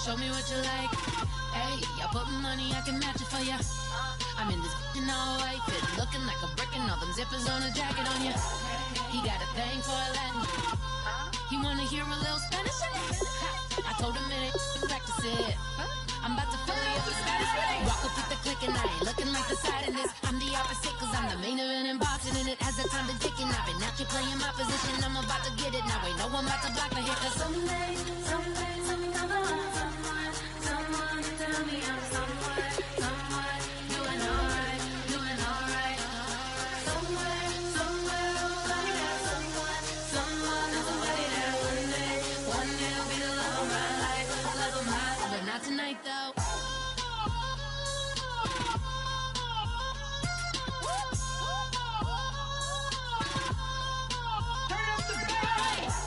Show me what you like. Hey, I put money, I can match it for ya. I'm in this in all white fit, looking like a brick and all them zippers on a jacket on ya. He got a thing for a Latin. He wanna hear a little Spanish in it. I told him it ain't practice it. I'm about to fill you up with Spanish. Walk up with the click and I ain't looking like the side in this. I'm the opposite cause I'm the main event in boxing and it has the time been ticking. I've been out here playing my position, I'm about to get it. Now ain't no one about to block the hit cause someday something come along. Someone tell me I'm someone doing alright. Somewhere, somebody got someone and somebody that one day will be the love of my life, but not tonight though.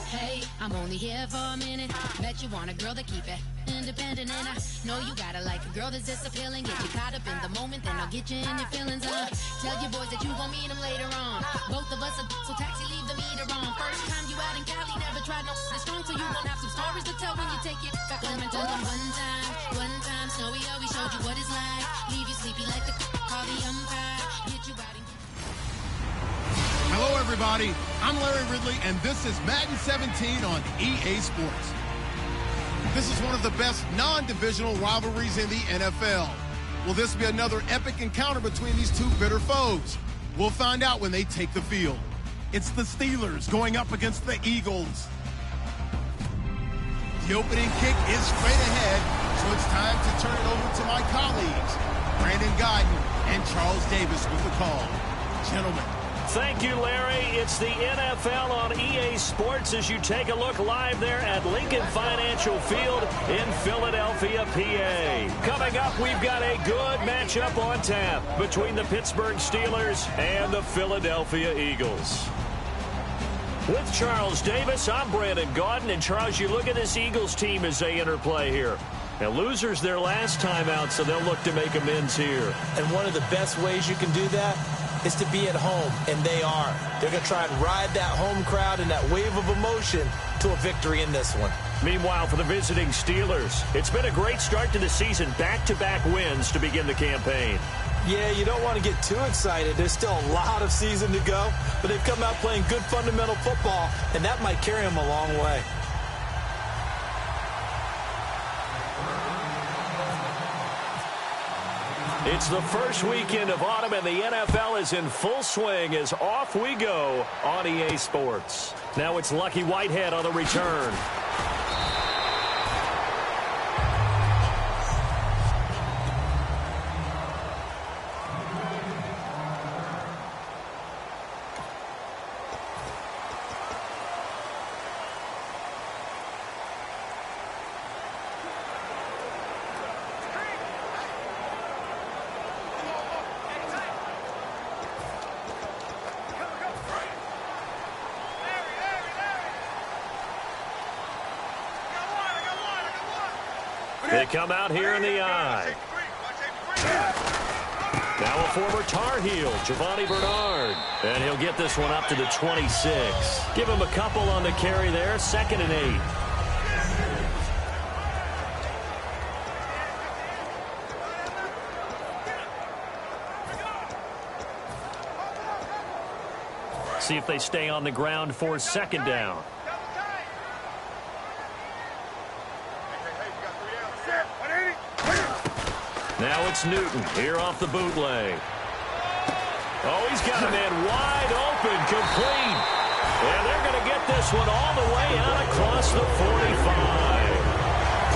Hey, I'm only here for a minute. Bet you want a girl to keep it independent, and I know you gotta like a girl that's this appealing. Get you caught up in the moment, then I'll get you in your feelings. Tell your boys that you gon' meet them later on. Both of us are so taxi, leave the meter on. First time you out in Cali, never tried no strong, so you gon' have some stories to tell when you take it back home and tell them one time, Snowy always showed you what it's like. Leave you sleepy like the call the umpire. Get you out and Hello, everybody. I'm Larry Ridley, and this is Madden 17 on EA Sports. This is one of the best non-divisional rivalries in the NFL. Will this be another epic encounter between these two bitter foes? We'll find out when they take the field. It's the Steelers going up against the Eagles. The opening kick is straight ahead, so it's time to turn it over to my colleagues, Brandon Guyton and Charles Davis with the call. Gentlemen. Thank you, Larry. It's the NFL on EA Sports as you take a look live there at Lincoln Financial Field in Philadelphia, PA. Coming up, we've got a good matchup on tap between the Pittsburgh Steelers and the Philadelphia Eagles. With Charles Davis, I'm Brandon Guyton. And Charles, you look at this Eagles team as they interplay here. Now, losers their last time out, so they'll look to make amends here. And one of the best ways you can do that is to be at home, and they are. They're going to try and ride that home crowd and that wave of emotion to a victory in this one. Meanwhile, for the visiting Steelers, it's been a great start to the season. Back-to-back wins to begin the campaign. Yeah, you don't want to get too excited. There's still a lot of season to go, but they've come out playing good fundamental football, and that might carry them a long way. It's the first weekend of autumn, and the NFL is in full swing as off we go on EA Sports. Now it's Lucky Whitehead on the return. They come out here in the eye. Now a former Tar Heel, Giovanni Bernard. And he'll get this one up to the 26. Give him a couple on the carry there. 2nd and 8. See if they stay on the ground for 2nd down. Now it's Newton here off the bootleg. Oh, he's got a man wide open, complete. And they're going to get this one all the way out across the 45.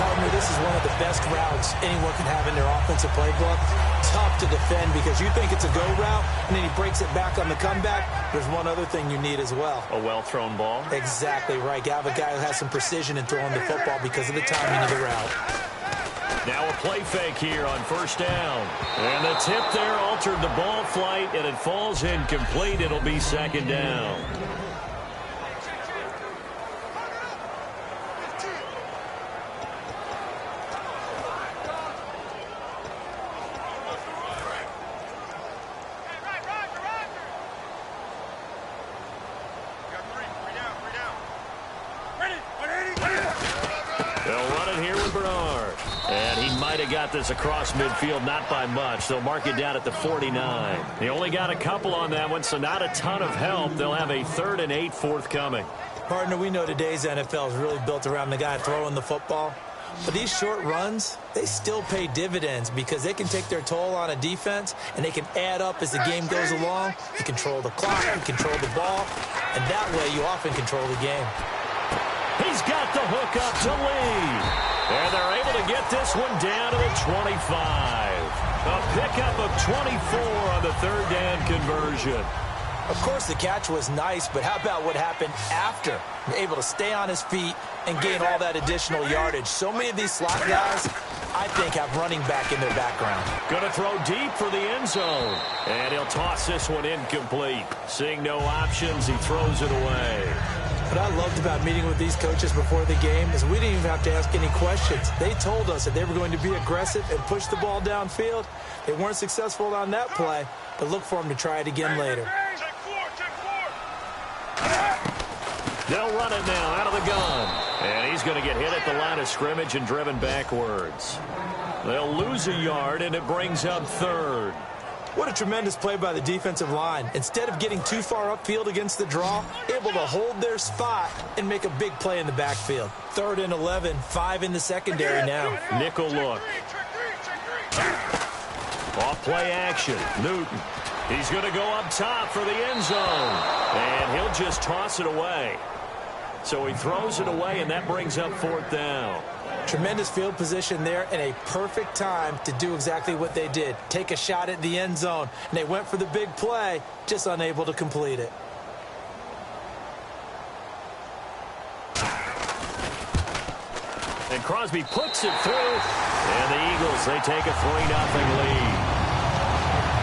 Partner, this is one of the best routes anyone can have in their offensive playbook. tough to defend because you think it's a go route, and then he breaks it back on the comeback. There's one other thing you need as well. A well-thrown ball? Exactly right. You have a guy who has some precision in throwing the football because of the timing of the route. Now a play fake here on first down. And the tip there altered the ball flight, and it falls incomplete. It'll be second down. Got this across midfield, not by much. They'll mark it down at the 49. They only got a couple on that one, so not a ton of help. They'll have a 3rd and 8 forthcoming. Partner, we know today's NFL is really built around the guy throwing the football. But these short runs, they still pay dividends because they can take their toll on a defense, and they can add up as the game goes along. You control the clock, you control the ball, and that way you often control the game. He's got the hook up to Lee. And they're able to get this one down to the 25. A pickup of 24 on the 3rd down conversion. Of course, the catch was nice, but how about what happened after? Able to stay on his feet and gain all that additional yardage. So many of these slot guys, I think, have running back in their background. Going to throw deep for the end zone. And he'll toss this one incomplete. Seeing no options, he throws it away. What I loved about meeting with these coaches before the game is we didn't even have to ask any questions. They told us that they were going to be aggressive and push the ball downfield. They weren't successful on that play, but look for them to try it again later. They'll run it now out of the gun. And he's going to get hit at the line of scrimmage and driven backwards. They'll lose a yard, and it brings up 3rd. What a tremendous play by the defensive line. Instead of getting too far upfield against the draw, able to hold their spot and make a big play in the backfield. 3rd and 11, 5 in the secondary now. Nickel look. Off play action. Newton. He's going to go up top for the end zone. And he'll just toss it away. So he throws it away, and that brings up 4th down. Tremendous field position there and a perfect time to do exactly what they did. Take a shot at the end zone. And they went for the big play, just unable to complete it. And Crosby puts it through. And the Eagles, they take a 3-0 lead.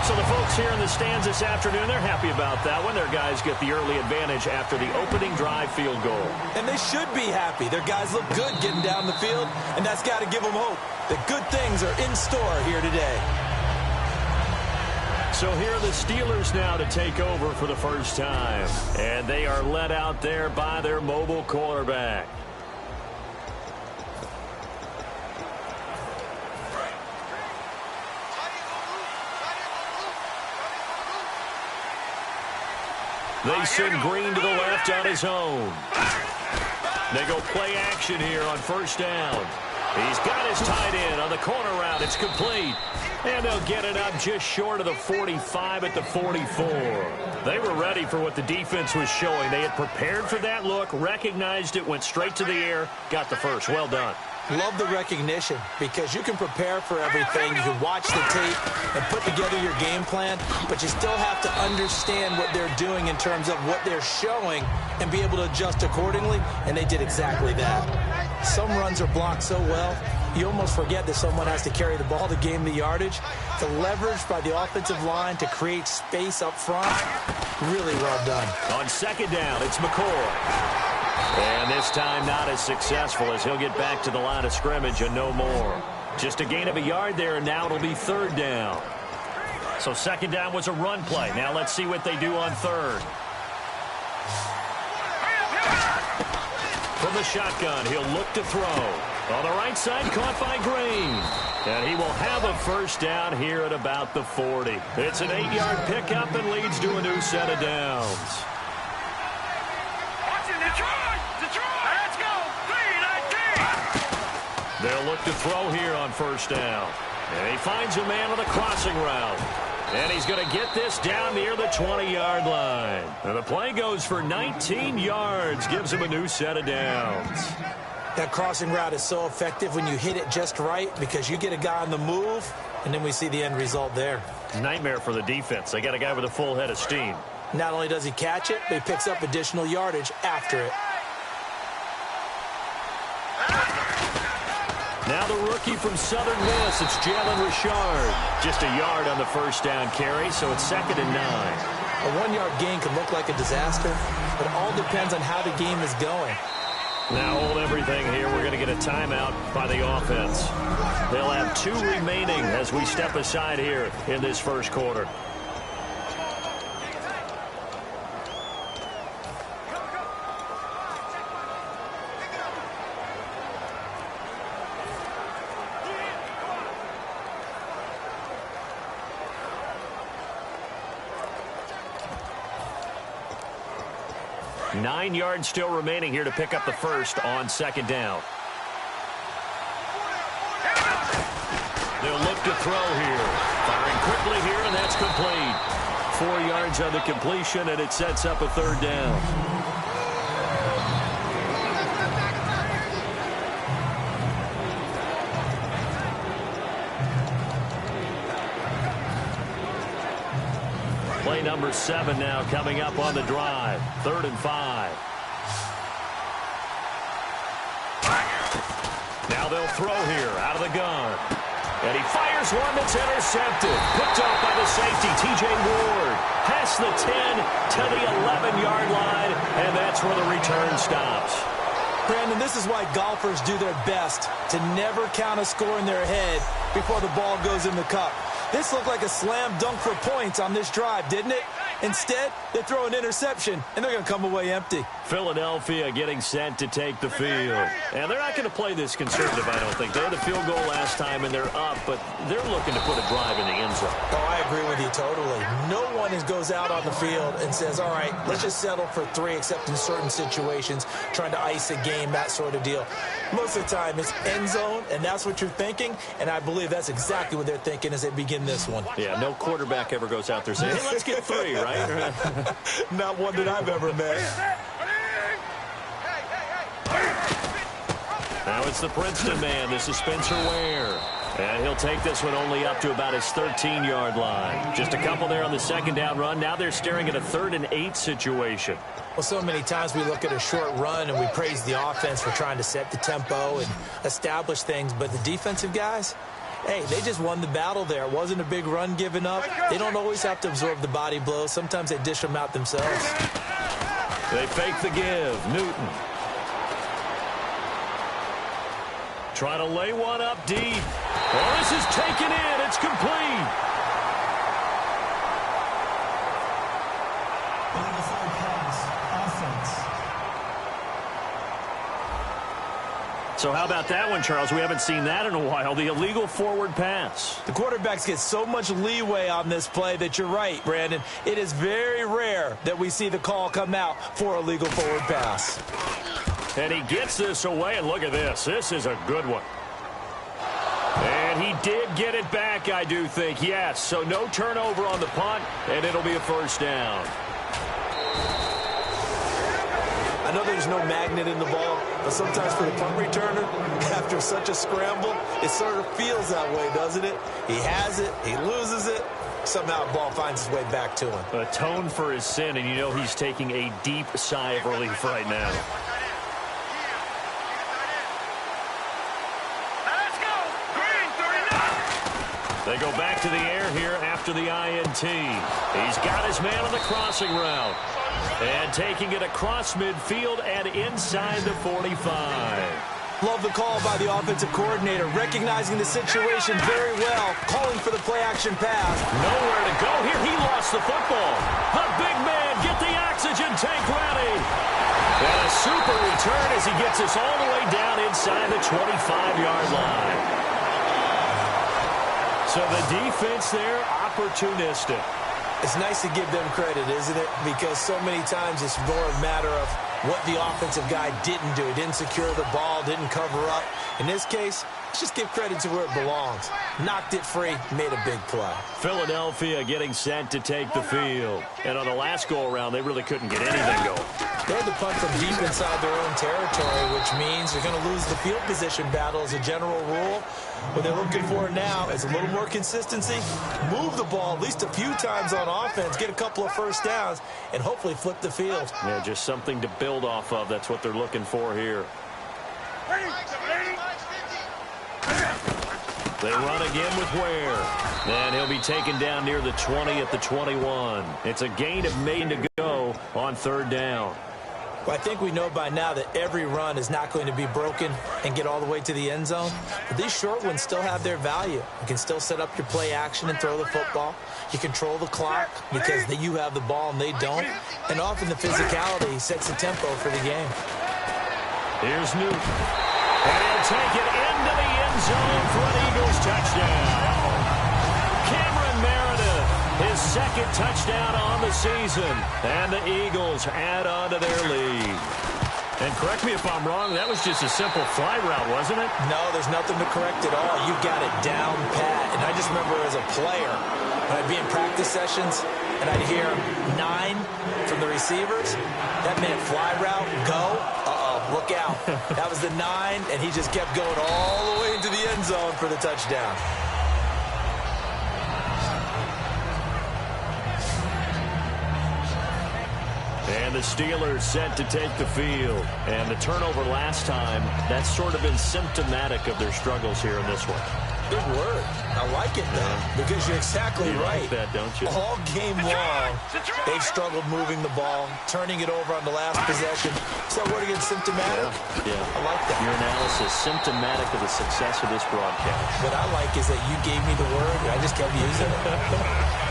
So the folks here in the stands this afternoon, they're happy about that one. Their guys get the early advantage after the opening drive field goal. And they should be happy. Their guys look good getting down the field, and that's got to give them hope that good things are in store here today. So here are the Steelers now to take over for the first time. And they are led out there by their mobile quarterback. They send Green to the left on his own. They go play action here on first down. He's got his tight end on the corner route. It's complete. And they'll get it up just short of the 45 at the 44. They were ready for what the defense was showing. They had prepared for that look, recognized it, went straight to the air, got the first. Well done. Love the recognition because you can prepare for everything. You can watch the tape and put together your game plan, but you still have to understand what they're doing in terms of what they're showing and be able to adjust accordingly, and they did exactly that. Some runs are blocked so well, you almost forget that someone has to carry the ball to gain the yardage. The leverage by the offensive line to create space up front, really well done. On second down, it's McCoy. And this time not as successful as he'll get back to the line of scrimmage and no more. Just a gain of a yard there, and now it'll be third down. So second down was a run play. Now let's see what they do on third. From the shotgun, he'll look to throw. On the right side, caught by Green. And he will have a first down here at about the 40. It's an 8-yard pickup and leads to a new set of downs. They'll look to throw here on first down. And he finds a man on the crossing route. And he's going to get this down near the 20-yard line. And the play goes for 19 yards, gives him a new set of downs. That crossing route is so effective when you hit it just right because you get a guy on the move, and then we see the end result there. Nightmare for the defense. They got a guy with a full head of steam. Not only does he catch it, but he picks up additional yardage after it. Now the rookie from Southern Miss, it's Jalen Richard. Just a yard on the first down carry, so it's 2nd and 9. A 1-yard gain can look like a disaster, but it all depends on how the game is going. Now hold everything here. We're going to get a timeout by the offense. They'll have 2 remaining as we step aside here in this first quarter. Nine yards still remaining here to pick up the first on 2nd down. They'll look to throw here. Firing quickly here, and that's complete. 4 yards on the completion, and it sets up a 3rd down. Play number 7 now coming up on the drive. 3rd and 5. Now they'll throw here out of the gun. And he fires one that's intercepted. Picked off by the safety, TJ Ward. Past the 10 to the 11-yard line, and that's where the return stops. Brandon, this is why golfers do their best to never count a score in their head before the ball goes in the cup. This looked like a slam dunk for points on this drive, didn't it? Instead, they throw an interception, and they're going to come away empty. Philadelphia getting set to take the field. And they're not going to play this conservative, I don't think. They had a field goal last time, and they're up, but they're looking to put a drive in the end zone. Oh, I agree with you totally. No one goes out on the field and says, all right, let's just settle for 3, except in certain situations, trying to ice a game, that sort of deal. Most of the time, it's end zone, and that's what you're thinking, and I believe that's exactly what they're thinking as they begin this one. Yeah, no quarterback ever goes out there saying, hey, let's get 3, right? Not one that I've ever met. Now it's the Princeton man. This is Spencer Ware. And he'll take this one only up to about his 13-yard line. Just a couple there on the 2nd down run. Now they're staring at a 3rd and 8 situation. Well, so many times we look at a short run and we praise the offense for trying to set the tempo and establish things. But the defensive guys, hey, they just won the battle there. It wasn't a big run given up. They don't always have to absorb the body blows. Sometimes they dish them out themselves. They fake the give. Newton. Try to lay one up deep. Well, this is taken in. It's complete. So how about that one, Charles? We haven't seen that in a while. The illegal forward pass. The quarterbacks get so much leeway on this play that you're right, Brandon. It is very rare that we see the call come out for a legal forward pass. And he gets this away, and look at this. This is a good one. And he did get it back, I do think, yes. So no turnover on the punt, and it'll be a 1st down. I know there's no magnet in the ball, but sometimes for the punt returner, after such a scramble, it sort of feels that way, doesn't it? He has it, he loses it, somehow the ball finds its way back to him. Atone for his sin, and you know he's taking a deep sigh of relief right now. They go back to the air here after the INT. He's got his man on the crossing route. And taking it across midfield and inside the 45. Love the call by the offensive coordinator, recognizing the situation very well, calling for the play-action pass. Nowhere to go here. He lost the football. The big man, get the oxygen tank ready. And a super return as he gets us all the way down inside the 25-yard line. So the defense there, opportunistic. It's nice to give them credit, isn't it? Because so many times it's more a matter of what the offensive guy didn't do. He didn't secure the ball, didn't cover up. In this case, let's just give credit to where it belongs. Knocked it free, made a big play. Philadelphia getting set to take the field. And on the last go-around, they really couldn't get anything going. They had to punt from deep inside their own territory, which means you're going to lose the field position battle as a general rule. What they're looking for now is a little more consistency, move the ball at least a few times on offense, get a couple of first downs, and hopefully flip the field. Yeah, just something to build off of. That's what they're looking for here. They run again with Ware. And he'll be taken down near the 20 at the 21. It's a gain of 8 to go on third down. Well, I think we know by now that every run is not going to be broken and get all the way to the end zone. But these short ones still have their value. You can still set up your play action and throw the football. You control the clock because you have the ball and they don't. And often the physicality sets the tempo for the game. Here's Newton. And he'll take it into the end zone for an Eagles touchdown. Cameron Meredith, his second touchdown on the season. And the Eagles add on to their lead. And correct me if I'm wrong, that was just a simple fly route, wasn't it? No, there's nothing to correct at all. You got it down pat. And I just remember as a player, when I'd be in practice sessions and I'd hear 9 from the receivers, that meant fly route, go. Look out. That was the 9, and he just kept going all the way into the end zone for the touchdown. And the Steelers set to take the field. And the turnover last time, that's sort of been symptomatic of their struggles here in this one. Good word. I like it, though, because you're exactly right. Like that, don't you? All game long, they've struggled moving the ball, turning it over on the last possession. So what again, symptomatic? Yeah. I like that. Your analysis, symptomatic of the success of this broadcast. What I like is that you gave me the word, and I just kept using it.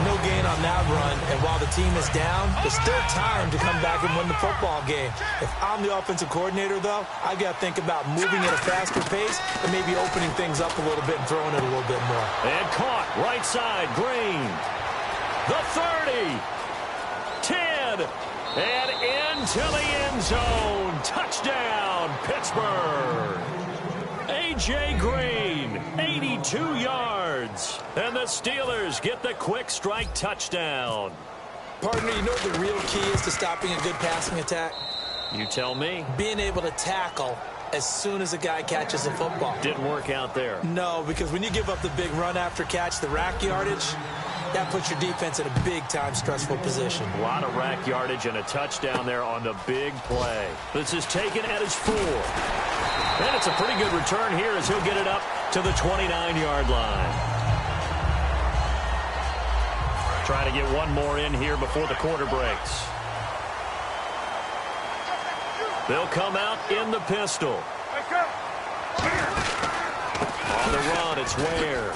No gain on that run, and while the team is down, there's still time to come back and win the football game. If I'm the offensive coordinator, though, I've got to think about moving at a faster pace and maybe opening things up a little bit and throwing it a little bit more. And caught, right side, Green. The 30, 10, and into the end zone. Touchdown, Pittsburgh. A.J. Green, 82 yards. And the Steelers get the quick strike touchdown. Partner, you know what the real key is to stopping a good passing attack? You tell me. Being able to tackle as soon as a guy catches the football. Didn't work out there. No, because when you give up the big run after catch, the rack yardage, that puts your defense in a big-time stressful position. A lot of rack yardage and a touchdown there on the big play. This is taken at his 4. And it's a pretty good return here as he'll get it up to the 29-yard line. Trying to get one more in here before the quarter breaks. They'll come out in the pistol. On the run, it's Ware.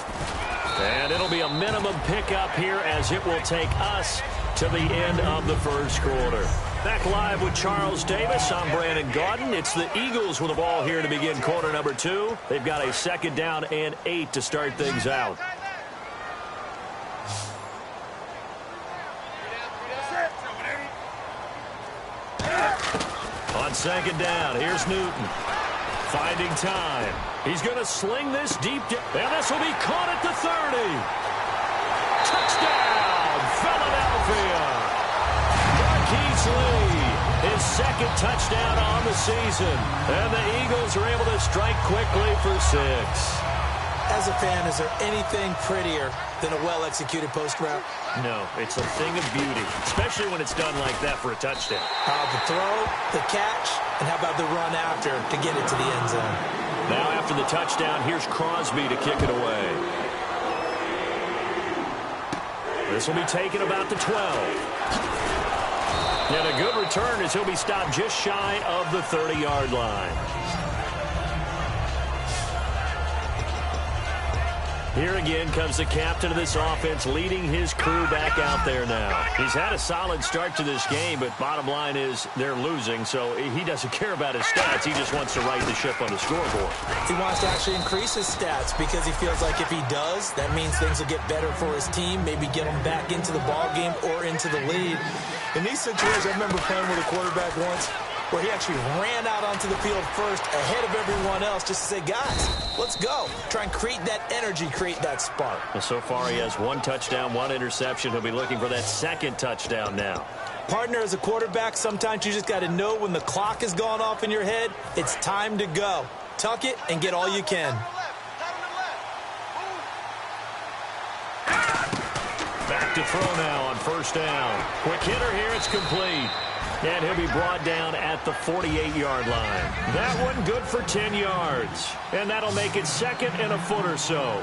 And it'll be a minimum pickup here as it will take us to the end of the first quarter. Back live with Charles Davis. I'm Brandon Gaudin. It's the Eagles with the ball here to begin quarter number 2. They've got a second down and 8 to start things out. On second down, here's Newton. Finding time. He's going to sling this deep. And this will be caught at the 30. Touchdown, Philadelphia. Marquise Lee, his second touchdown on the season. And the Eagles are able to strike quickly for 6. As a fan, is there anything prettier than a well-executed post route? No, it's a thing of beauty, especially when it's done like that for a touchdown. The throw, the catch, and how about the run after to get it to the end zone? Now after the touchdown, here's Crosby to kick it away. This will be taken about the 12. And a good return as he'll be stopped just shy of the 30-yard line. Here again comes the captain of this offense leading his crew back out there now. He's had a solid start to this game, but bottom line is they're losing, so he doesn't care about his stats. He just wants to right the ship on the scoreboard. He wants to actually increase his stats because he feels like if he does, that means things will get better for his team, maybe get them back into the ball game or into the lead. In these situations, I remember playing with a quarterback once. where he actually ran out onto the field first ahead of everyone else just to say, guys, let's go. Try and create that energy, create that spark. Well, so far he has 1 touchdown, 1 interception. He'll be looking for that 2nd touchdown now. Partner, as a quarterback, sometimes you just got to know when the clock has gone off in your head, it's time to go. Tuck it and get all you can. Back to throw now on 1st down. Quick hitter here, it's complete. And he'll be brought down at the 48-yard line. That one good for 10 yards. And that'll make it 2nd and a foot or so.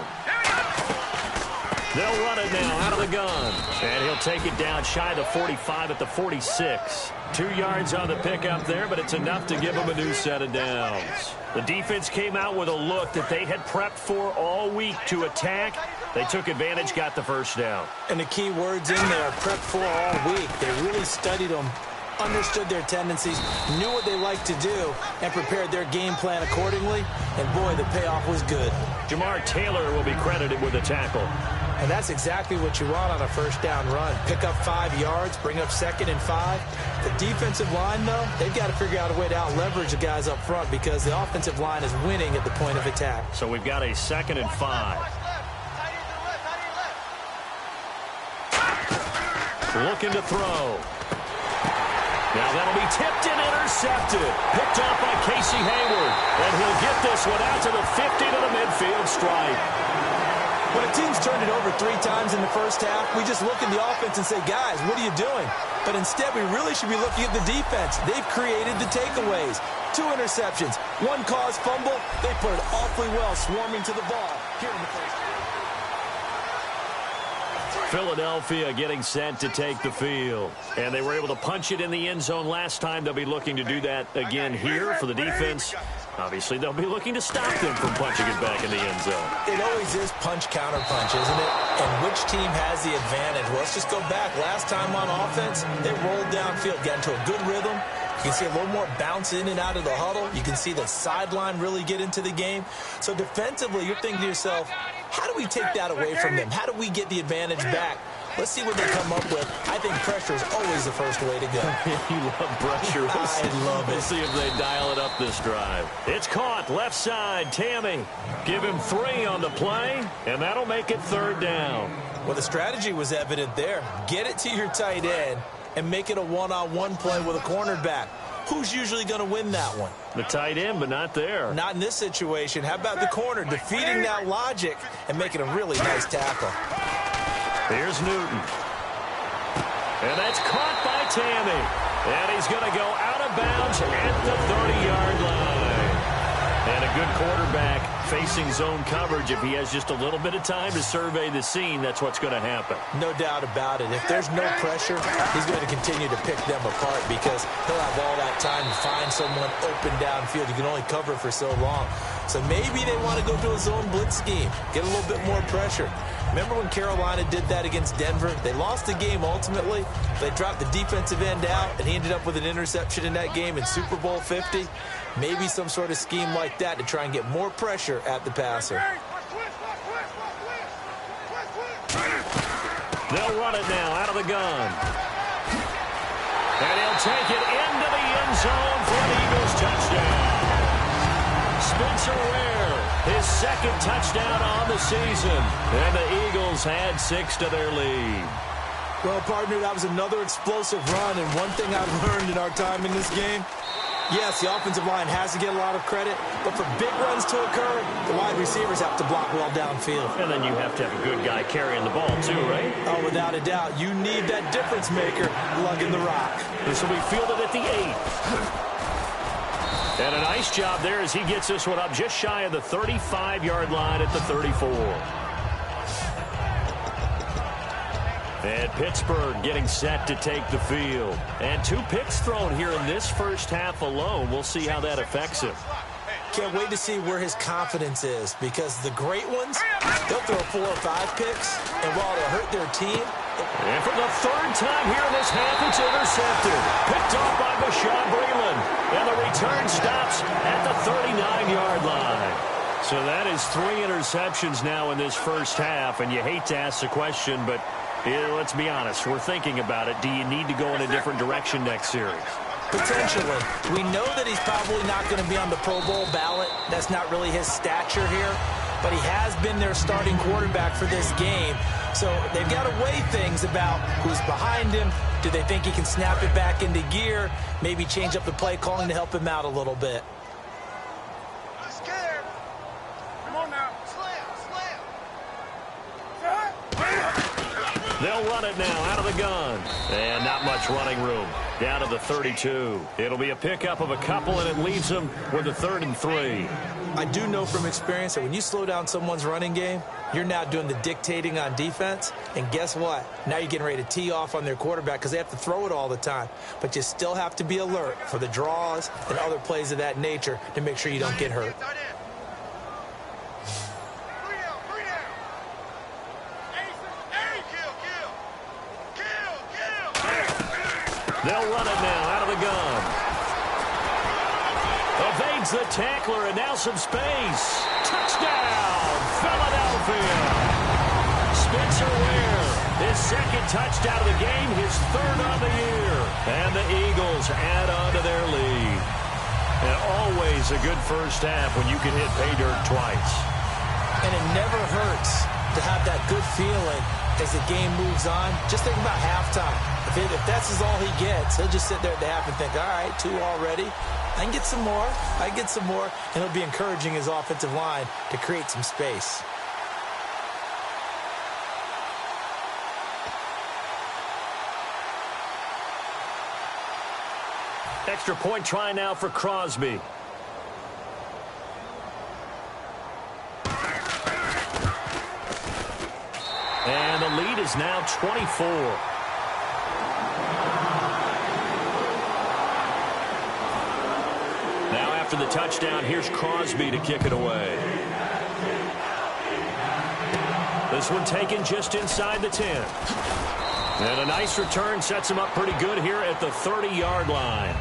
They'll run it now out of the gun. And he'll take it down shy of the 45 at the 46. 2 yards on the pickup there, but it's enough to give them a new set of downs. The defense came out with a look that they had prepped for all week to attack. They took advantage, got the 1st down. And the key words in there, prepped for all week. They really studied them, understood their tendencies, knew what they liked to do, and prepared their game plan accordingly. And, boy, the payoff was good. Jamar Taylor will be credited with a tackle. And that's exactly what you want on a 1st down run. Pick up 5 yards, bring up 2nd and 5. The defensive line, though, they've got to figure out a way to out-leverage the guys up front because the offensive line is winning at the point of attack. So we've got a 2nd and 5. Looking to throw. Now that'll be tipped and intercepted. Picked off by Casey Hayward. And he'll get this one out to the 50 to the midfield stripe. When a team's turned it over 3 times in the 1st half, we just look at the offense and say, guys, what are you doing? But instead, we really should be looking at the defense. They've created the takeaways. 2 interceptions, 1 caused fumble. They put it awfully well, swarming to the ball here in the 1st half. Philadelphia getting set to take the field. And they were able to punch it in the end zone last time. They'll be looking to do that again here for the defense. Obviously, they'll be looking to stop them from punching it back in the end zone. It always is punch-counter-punch, isn't it? And which team has the advantage? Well, let's just go back. Last time on offense, they rolled downfield, got into a good rhythm. You can see a little more bounce in and out of the huddle. You can see the sideline really get into the game. So defensively, you're thinking to yourself, how do we take that away from them? How do we get the advantage back? Let's see what they come up with. I think pressure is always the first way to go. You love pressure. I love it. We'll see if they dial it up this drive. It's caught. Left side, Tammy. Give him 3 on the play, and that'll make it 3rd down. Well, the strategy was evident there. Get it to your tight end and make it a one-on-one play with a cornerback. Who's usually going to win that one? The tight end, but not there. Not in this situation. How about the corner defeating that logic and making a really nice tackle? Here's Newton. And that's caught by Tammy. And he's going to go out of bounds at the 30-yard line. And a good quarterback facing zone coverage. If he has just a little bit of time to survey the scene, that's what's going to happen. No doubt about it. If there's no pressure, he's going to continue to pick them apart because he'll have all that time to find someone open downfield. You can only cover for so long. So maybe they want to go to a zone blitz scheme, get a little bit more pressure. Remember when Carolina did that against Denver? They lost the game ultimately. They dropped the defensive end out, and he ended up with an interception in that game in Super Bowl 50. Maybe some sort of scheme like that to try and get more pressure at the passer. They'll run it now out of the gun. And he'll take it into the end zone for an Eagles touchdown. Spencer Ware, his 2nd touchdown on the season. And the Eagles had 6 to their lead. Well, partner, that was another explosive run. And one thing I've learned in our time in this game, yes, the offensive line has to get a lot of credit, but for big runs to occur, the wide receivers have to block well downfield. And then you have to have a good guy carrying the ball too, right? Oh, without a doubt. You need that difference maker lugging the rock. This will be fielded at the 8. And a nice job there as he gets this one up just shy of the 35-yard line at the 34. And Pittsburgh getting set to take the field. And 2 picks thrown here in this first half alone. We'll see how that affects him. Can't wait to see where his confidence is because the great ones, they'll throw 4 or 5 picks, and while it'll hurt their team. And for the 3rd time here in this half, it's intercepted. Picked off by Bashaud Breeland. And the return stops at the 39-yard line. So that is 3 interceptions now in this first half. And you hate to ask the question, but let's be honest. We're thinking about it. Do you need to go in a different direction next series? Potentially. We know that he's probably not going to be on the Pro Bowl ballot. That's not really his stature here. But he has been their starting quarterback for this game. So they've got to weigh things about who's behind him. Do they think he can snap it back into gear? Maybe change up the play calling to help him out a little bit. They'll run it now out of the gun. And not much running room. Down to the 32. It'll be a pickup of a couple, and it leaves them with a 3rd and 3. I do know from experience that when you slow down someone's running game, you're now doing the dictating on defense. And guess what? Now you're getting ready to tee off on their quarterback because they have to throw it all the time. But you still have to be alert for the draws and other plays of that nature to make sure you don't get hurt. They'll run it now out of the gun. Evades the tackler, and now some space. Touchdown, Philadelphia. Spencer Ware, his 2nd touchdown of the game, his 3rd on the year. And the Eagles add on to their lead. And always a good first half when you can hit pay dirt twice. And it never hurts to have that good feeling as the game moves on. Just think about halftime. If that's all he gets, he'll just sit there at the half and think, all right, 2 already. I can get some more. I can get some more. And he'll be encouraging his offensive line to create some space. Extra point try now for Crosby. And the lead is now 24. Now after the touchdown, here's Crosby to kick it away. This one taken just inside the 10. And a nice return sets him up pretty good here at the 30-yard line.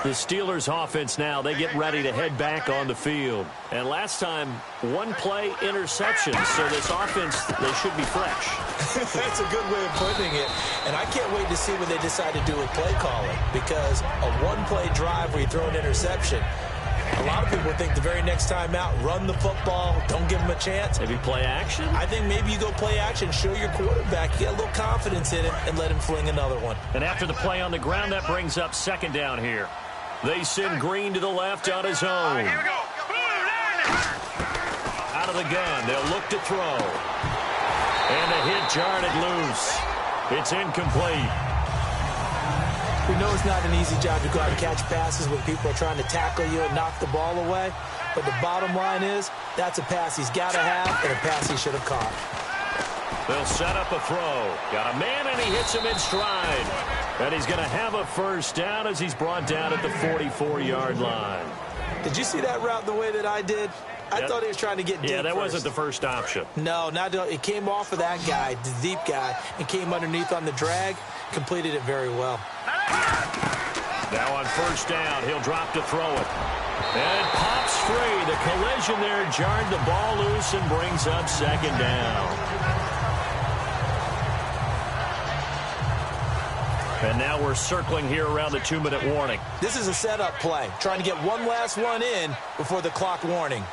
The Steelers offense now, they get ready to head back on the field. And last time, 1-play interception. So this offense, they should be fresh. That's a good way of putting it. And I can't wait to see what they decide to do with play calling. Because a 1-play drive where you throw an interception, a lot of people think the very next time out, run the football, don't give them a chance. Maybe play action? I think maybe you go play action, show your quarterback, you get a little confidence in it, and let him fling another one. And after the play on the ground, that brings up 2nd down here. They send Green to the left on his own. Out of the gun, they'll look to throw. And the hit jarred it loose. It's incomplete. We know it's not an easy job to go out and catch passes when people are trying to tackle you and knock the ball away. But the bottom line is, that's a pass he's got to have and a pass he should have caught. They'll set up a throw. Got a man, and he hits him in stride. And he's going to have a 1st down as he's brought down at the 44-yard line. Did you see that route the way that I did? I thought he was trying to get deep. Yeah, that wasn't the first option. No, it came off of that guy, the deep guy, and came underneath on the drag. Completed it very well. Now on 1st down, he'll drop to throw it. And it pops free. The collision there jarred the ball loose and brings up 2nd down. And now we're circling here around the 2-minute warning. This is a setup play, trying to get one last one in before the clock warning.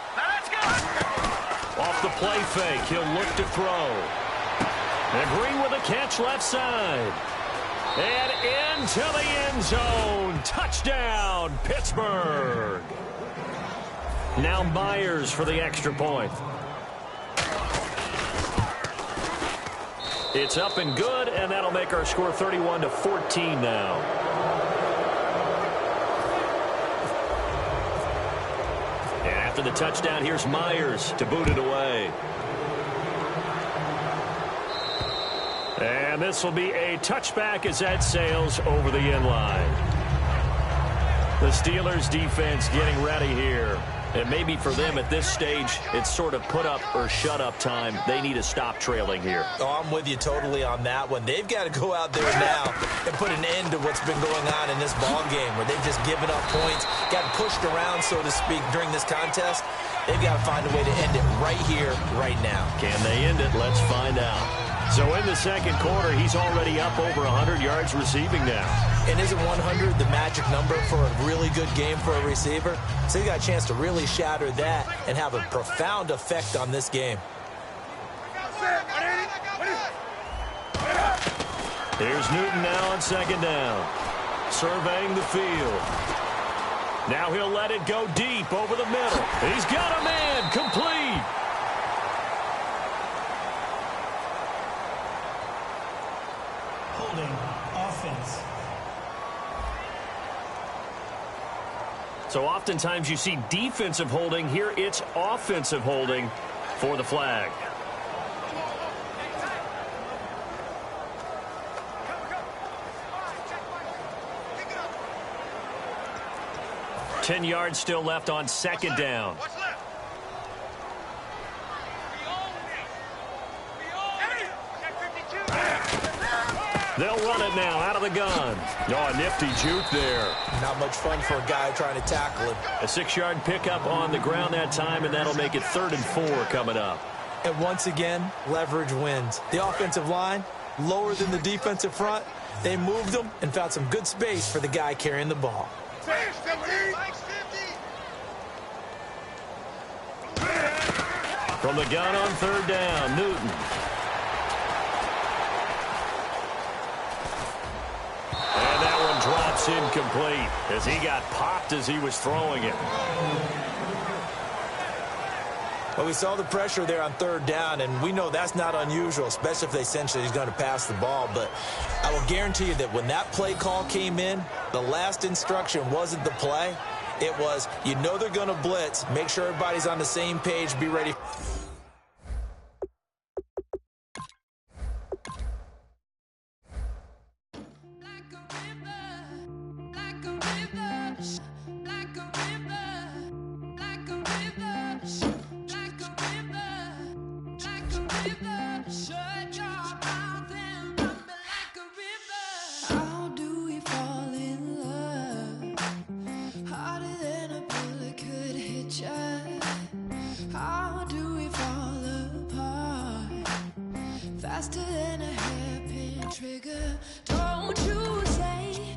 Off the play fake, he'll look to throw. And Green with a catch left side. And into the end zone. Touchdown, Pittsburgh. Now Myers for the extra point. It's up and good, and that'll make our score 31-14 now. And after the touchdown, here's Myers to boot it away. And this will be a touchback as that sails over the end line. The Steelers defense getting ready here. And maybe for them at this stage, it's sort of put up or shut up time. They need to stop trailing here. Oh, I'm with you totally on that one. They've got to go out there now and put an end to what's been going on in this ball game where they've just given up points, got pushed around, so to speak, during this contest. They've got to find a way to end it right here, right now. Can they end it? Let's find out. So in the second quarter, he's already up over 100 yards receiving now. And isn't 100 the magic number for a really good game for a receiver? So you got a chance to really shatter that and have a profound effect on this game. Here's Newton now on second down. Surveying the field. Now he'll let it go deep over the middle. He's got a man complete. Holding offense. So oftentimes you see defensive holding. Here it's offensive holding for the flag. Ten yards still left on second down. They'll run it now out of the gun. Oh, a nifty juke there. Not much fun for a guy trying to tackle him. A 6-yard pickup on the ground that time, and that'll make it 3rd and 4 coming up. And once again, leverage wins. The offensive line, lower than the defensive front. They moved them and found some good space for the guy carrying the ball. From the gun on 3rd down, Newton. And that one drops incomplete as he got popped as he was throwing it. Well, we saw the pressure there on 3rd down, and we know that's not unusual, especially if they sense that he's going to pass the ball. But I will guarantee you that when that play call came in, the last instruction wasn't the play. It was, you know they're going to blitz. Make sure everybody's on the same page. Be ready. Faster than a hairpin trigger. Don't you say